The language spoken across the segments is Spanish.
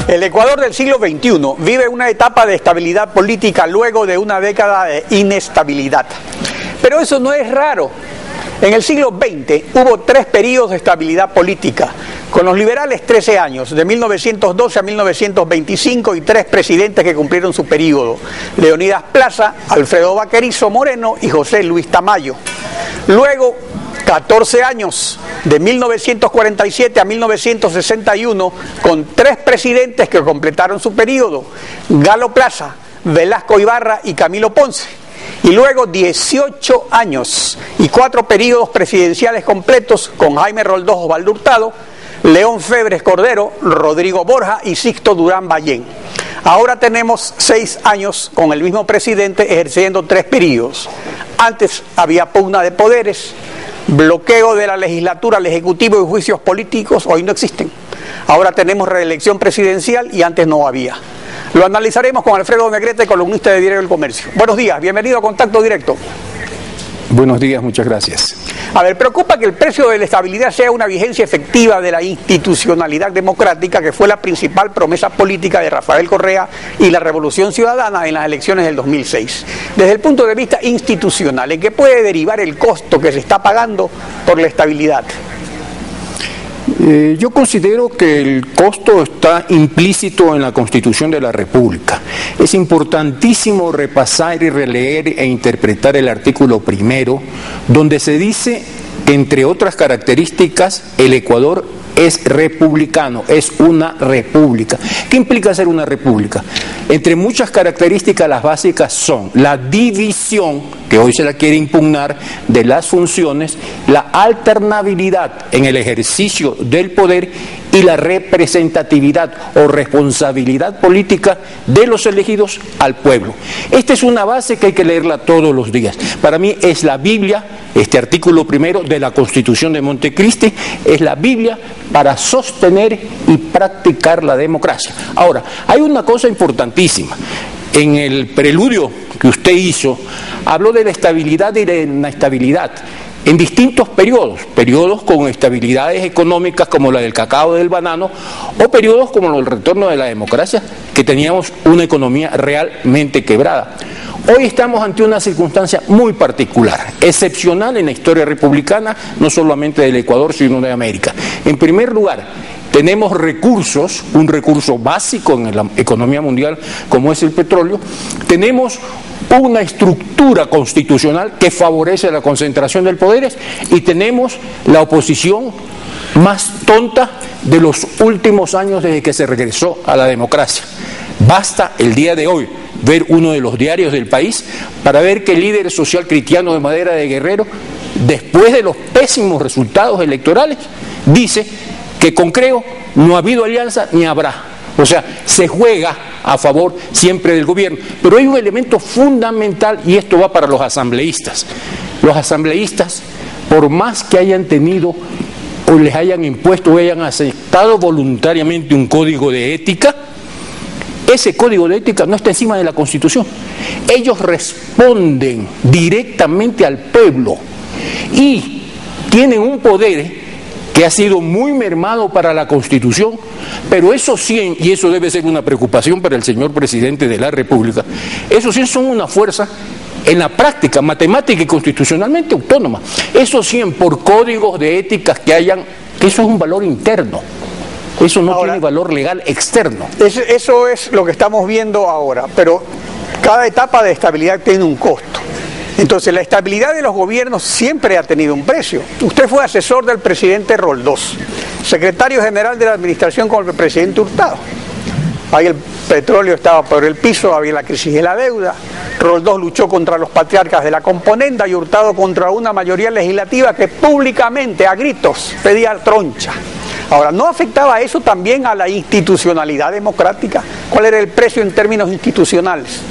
El Ecuador del siglo XXI vive una etapa de estabilidad política luego de una década de inestabilidad. Pero eso no es raro. En el siglo XX hubo 3 periodos de estabilidad política, con los liberales 13 años, de 1912 a 1925, y 3 presidentes que cumplieron su periodo: Leonidas Plaza, Alfredo Baquerizo Moreno y José Luis Tamayo. Luego, 14 años, de 1947 a 1961, con 3 presidentes que completaron su periodo: Galo Plaza, Velasco Ibarra y Camilo Ponce. Y luego 18 años y 4 periodos presidenciales completos con Jaime Roldós Osvaldo Hurtado, León Febres Cordero, Rodrigo Borja y Sixto Durán Ballén. Ahora tenemos 6 años con el mismo presidente ejerciendo 3 periodos. Antes había pugna de poderes, bloqueo de la legislatura al Ejecutivo y juicios políticos. Hoy no existen. Ahora tenemos reelección presidencial y antes no había. Lo analizaremos con Alfredo Negrete, columnista de Diario del Comercio. Buenos días, bienvenido a Contacto Directo. Buenos días, muchas gracias. A ver, preocupa que el precio de la estabilidad sea una vigencia efectiva de la institucionalidad democrática, que fue la principal promesa política de Rafael Correa y la Revolución Ciudadana en las elecciones del 2006. Desde el punto de vista institucional, ¿en qué puede derivar el costo que se está pagando por la estabilidad? Yo considero que el costo está implícito en la Constitución de la República. Es importantísimo repasar y releer e interpretar el artículo 1, donde se dice, entre otras características, el Ecuador es republicano, es una república. ¿Qué implica ser una república? Entre muchas características, las básicas son la división, que hoy se la quiere impugnar, de las funciones, la alternabilidad en el ejercicio del poder y la representatividad o responsabilidad política de los elegidos al pueblo. Esta es una base que hay que leerla todos los días. Para mí es la Biblia, este artículo 1 de la Constitución de Montecristi, es la Biblia para sostener y practicar la democracia. Ahora, hay una cosa importantísima. En el preludio que usted hizo, habló de la estabilidad y de la inestabilidad en distintos periodos con estabilidades económicas como la del cacao, del banano, o periodos como el retorno de la democracia, que teníamos una economía realmente quebrada. Hoy estamos ante una circunstancia muy particular, excepcional en la historia republicana, no solamente del Ecuador, sino de América. En primer lugar, tenemos recursos, un recurso básico en la economía mundial como es el petróleo. Tenemos una estructura constitucional que favorece la concentración de poderes y tenemos la oposición más tonta de los últimos años desde que se regresó a la democracia. Basta el día de hoy ver uno de los diarios del país para ver que el líder social cristiano de Madera de Guerrero, después de los pésimos resultados electorales, dice que con Creo no ha habido alianza ni habrá. O sea, se juega a favor siempre del gobierno. Pero hay un elemento fundamental y esto va para los asambleístas. Los asambleístas, por más que hayan tenido o les hayan impuesto o hayan aceptado voluntariamente un código de ética, ese código de ética no está encima de la Constitución. Ellos responden directamente al pueblo y tienen un poder que ha sido muy mermado para la Constitución, pero esos 100, y eso debe ser una preocupación para el señor presidente de la República, esos 100 son una fuerza en la práctica, matemática y constitucionalmente autónoma. Esos 100 por códigos de éticas que hayan, que eso es un valor interno. Eso no tiene valor legal externo. Eso es lo que estamos viendo ahora, pero cada etapa de estabilidad tiene un costo. Entonces, la estabilidad de los gobiernos siempre ha tenido un precio. Usted fue asesor del presidente Roldós, secretario general de la administración con el presidente Hurtado. Ahí el petróleo estaba por el piso, había la crisis de la deuda. Roldós luchó contra los patriarcas de la componenda y Hurtado contra una mayoría legislativa que públicamente, a gritos, pedía troncha. Ahora, ¿no afectaba eso también a la institucionalidad democrática? ¿Cuál era el precio en términos institucionales?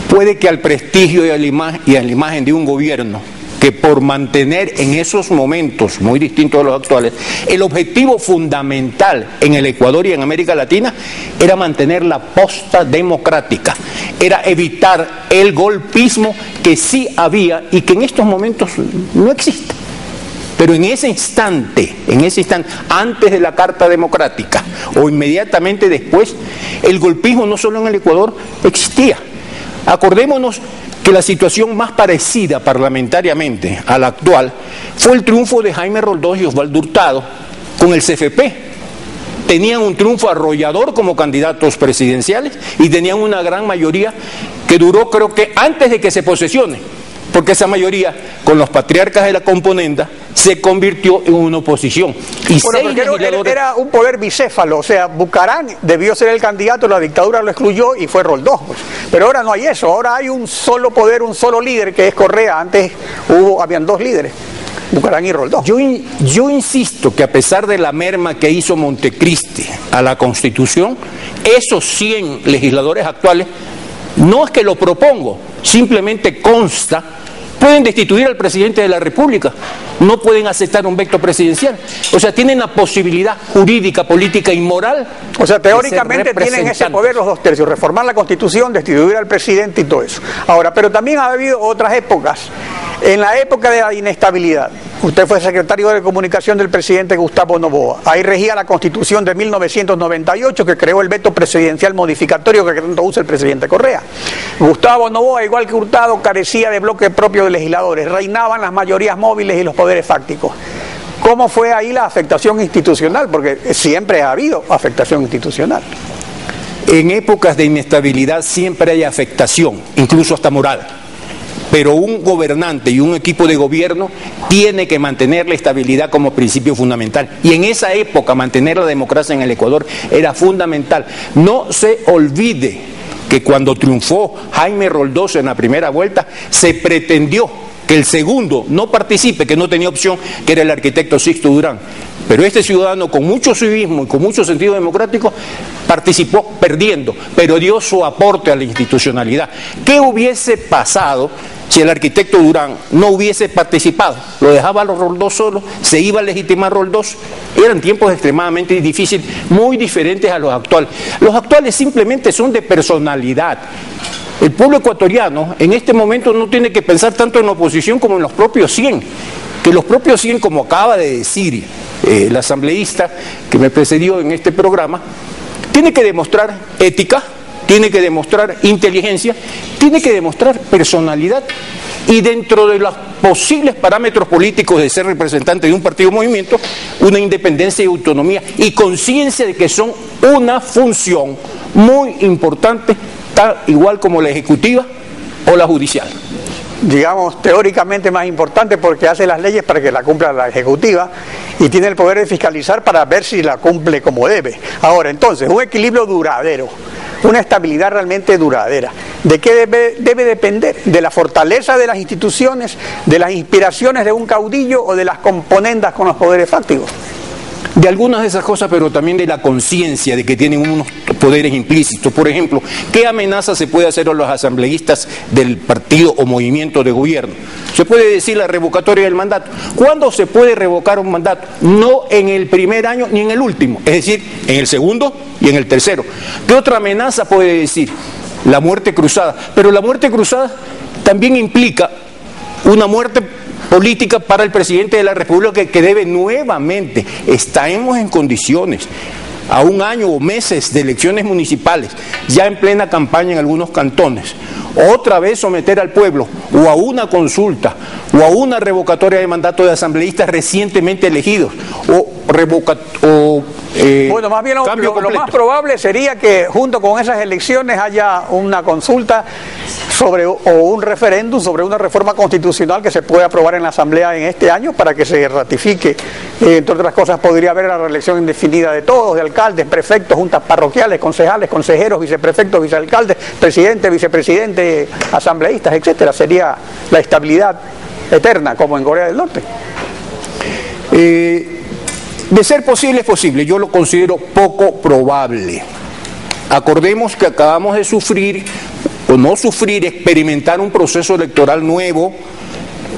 Puede que al prestigio y a la imagen de un gobierno que por mantener en esos momentos, muy distintos a los actuales, el objetivo fundamental en el Ecuador y en América Latina era mantener la posta democrática, era evitar el golpismo que sí había y que en estos momentos no existe. Pero en ese instante, antes de la Carta Democrática o inmediatamente después, el golpismo no solo en el Ecuador existía. Acordémonos que la situación más parecida parlamentariamente a la actual fue el triunfo de Jaime Roldós y Osvaldo Hurtado con el CFP. Tenían un triunfo arrollador como candidatos presidenciales y tenían una gran mayoría que duró, creo que antes de que se posesione, porque esa mayoría, con los patriarcas de la componenda, se convirtió en una oposición. Y bueno, porque era un poder bicéfalo, o sea, Bucarán debió ser el candidato, la dictadura lo excluyó y fue Roldós. Pues. Pero ahora no hay eso, ahora hay un solo poder, un solo líder, que es Correa. Antes habían dos líderes, Bucarán y Roldós. Yo insisto que a pesar de la merma que hizo Montecristi a la Constitución, esos 100 legisladores actuales, no es que lo propongo, simplemente consta, pueden destituir al presidente de la República, no pueden aceptar un veto presidencial. O sea, tienen la posibilidad jurídica, política y moral. O sea, teóricamente tienen ese poder los 2/3, reformar la Constitución, destituir al presidente y todo eso. Ahora, pero también ha habido otras épocas. En la época de la inestabilidad, usted fue secretario de Comunicación del presidente Gustavo Noboa. Ahí regía la Constitución de 1998 que creó el veto presidencial modificatorio que tanto usa el presidente Correa. Gustavo Noboa, igual que Hurtado, carecía de bloque propio de legisladores. Reinaban las mayorías móviles y los poderes fácticos. ¿Cómo fue ahí la afectación institucional? Porque siempre ha habido afectación institucional. En épocas de inestabilidad siempre hay afectación, incluso hasta moral. Pero un gobernante y un equipo de gobierno tiene que mantener la estabilidad como principio fundamental. Y en esa época mantener la democracia en el Ecuador era fundamental. No se olvide que cuando triunfó Jaime Roldós en la primera vuelta, se pretendió que el segundo no participe, que no tenía opción, que era el arquitecto Sixto Durán. Pero este ciudadano con mucho civismo y con mucho sentido democrático participó perdiendo, pero dio su aporte a la institucionalidad. ¿Qué hubiese pasado si el arquitecto Durán no hubiese participado? Lo dejaba a Roldós solo, se iba a legitimar Roldós. Eran tiempos extremadamente difíciles, muy diferentes a los actuales. Los actuales simplemente son de personalidad. El pueblo ecuatoriano en este momento no tiene que pensar tanto en la oposición como en los propios 100, que los propios 100, como acaba de decir el asambleísta que me precedió en este programa, tiene que demostrar ética, tiene que demostrar inteligencia, tiene que demostrar personalidad, y dentro de los posibles parámetros políticos de ser representante de un partido o movimiento, una independencia y autonomía y conciencia de que son una función muy importante, tal igual como la ejecutiva o la judicial. Digamos, teóricamente más importante porque hace las leyes para que la cumpla la ejecutiva y tiene el poder de fiscalizar para ver si la cumple como debe. Ahora, entonces, un equilibrio duradero, una estabilidad realmente duradera. ¿De qué debe depender? ¿De la fortaleza de las instituciones, de las inspiraciones de un caudillo o de las componendas con los poderes fácticos? De algunas de esas cosas, pero también de la conciencia de que tienen unos poderes implícitos. Por ejemplo, ¿qué amenaza se puede hacer a los asambleístas del partido o movimiento de gobierno? Se puede decir la revocatoria del mandato. ¿Cuándo se puede revocar un mandato? No en el primer año ni en el último, es decir, en el segundo y en el tercero. ¿Qué otra amenaza puede decir? La muerte cruzada. Pero la muerte cruzada también implica una muerte política para el presidente de la República que debe nuevamente, estamos en condiciones, a un año o meses de elecciones municipales, ya en plena campaña en algunos cantones, otra vez someter al pueblo o a una consulta o a una revocatoria de mandato de asambleístas recientemente elegidos bueno, más bien lo más probable sería que junto con esas elecciones haya una consulta o un referéndum sobre una reforma constitucional que se puede aprobar en la Asamblea en este año para que se ratifique. Entre otras cosas, podría haber la reelección indefinida de todos, de alcaldes, prefectos, juntas parroquiales, concejales, consejeros, viceprefectos, vicealcaldes, presidente, vicepresidente, asambleístas, etcétera. Sería la estabilidad eterna, como en Corea del Norte. De ser posible, es posible. Yo lo considero poco probable. Acordemos que acabamos de sufrir, o no sufrir, experimentar un proceso electoral nuevo.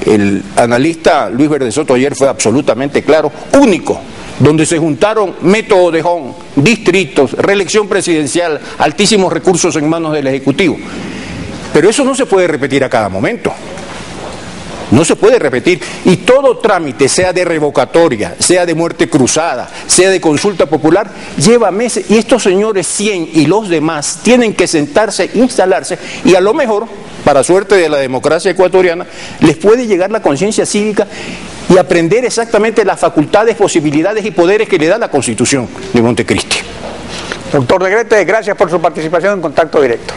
El analista Luis Verde Soto ayer fue absolutamente claro, único, donde se juntaron método de Hong, distritos, reelección presidencial, altísimos recursos en manos del Ejecutivo. Pero eso no se puede repetir a cada momento. No se puede repetir. Y todo trámite, sea de revocatoria, sea de muerte cruzada, sea de consulta popular, lleva meses. Y estos señores 100 y los demás tienen que sentarse, instalarse, y a lo mejor, para suerte de la democracia ecuatoriana, les puede llegar la conciencia cívica y aprender exactamente las facultades, posibilidades y poderes que le da la Constitución de Montecristi. Doctor Negrete, gracias por su participación en Contacto Directo.